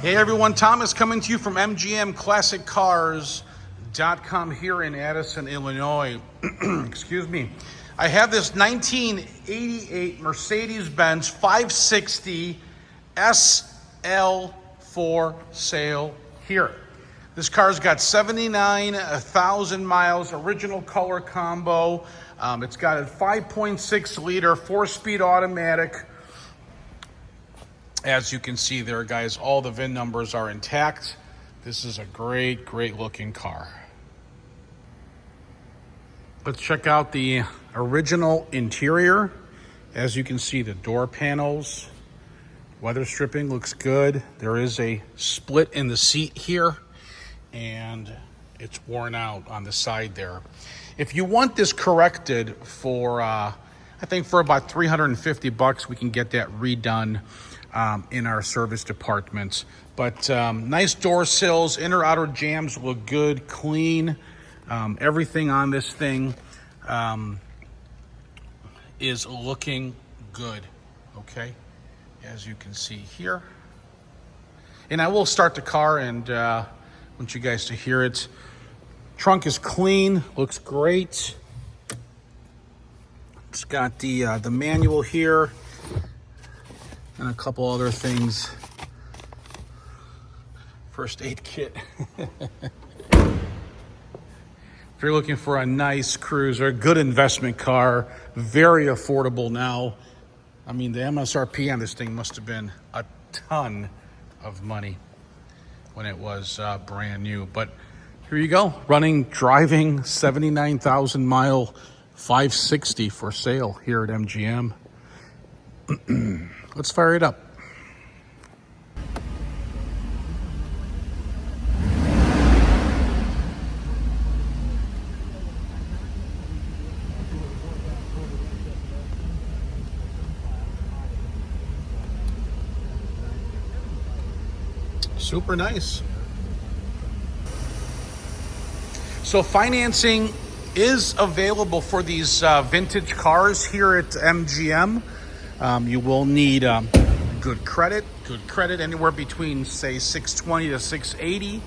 Hey everyone, Thomas coming to you from MGMClassicCars.com here in Addison, Illinois. Excuse me. I have this 1988 Mercedes Benz 560 SL for sale here. This car's got 79,000 miles, original color combo. It's got a 5.6 liter, 4-speed automatic. As you can see there, guys, all the VIN numbers are intact. This is a great, great looking car. Let's check out the original interior. As you can see, the door panels, weather stripping looks good. There is a split in the seat here, and it's worn out on the side there. If you want this corrected for, I think for about $350, we can get that redone in our service departments. But nice door sills, inner outer jambs look good, clean. Everything on this thing is looking good, okay? As you can see here. And I will start the car and want you guys to hear it. Trunk is clean, looks great. It's got the manual here and a couple other things. First aid kit. If you're looking for a nice cruiser, good investment car, very affordable now. I mean, the MSRP on this thing must have been a ton of money when it was brand new. But here you go, driving 79,000 mile 560 for sale here at MGM. Let's fire it up. Super nice. So financing is available for these vintage cars here at MGM. You will need good credit anywhere between say 620 to 680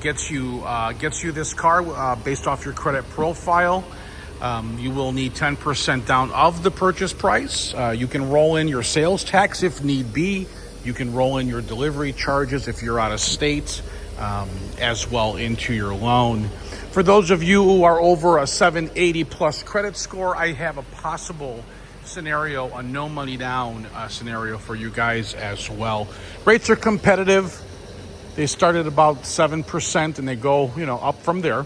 gets you this car based off your credit profile. You will need 10% down of the purchase price. You can roll in your sales tax if need be. You can roll in your delivery charges if you're out of state, as well into your loan. For those of you who are over a 780 plus credit score, I have a possible scenario, a no money down scenario for you guys as well. Rates are competitive. They start at about 7% and they go, up from there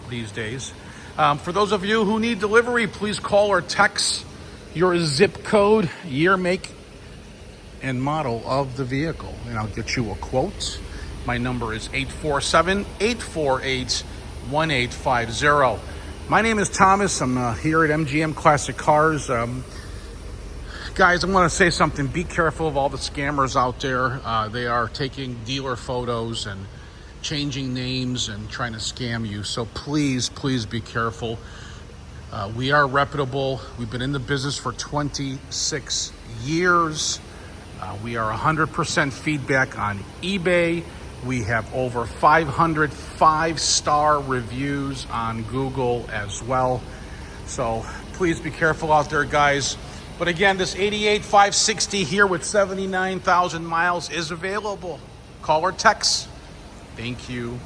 these days. For those of you who need delivery, please call or text your zip code, year, make, and model of the vehicle, and I'll get you a quote. My number is 847-848-1850. My name is Thomas. I'm here at MGM Classic Cars. Guys, I want to say something. Be careful of all the scammers out there. They are taking dealer photos and changing names and trying to scam you. So please, please be careful. We are reputable. We've been in the business for 26 years. We are 100% feedback on eBay. We have over 500 5-star reviews on Google as well. So please be careful out there, guys. But again, this 88 560 here with 79,000 miles is available. Call or text. Thank you.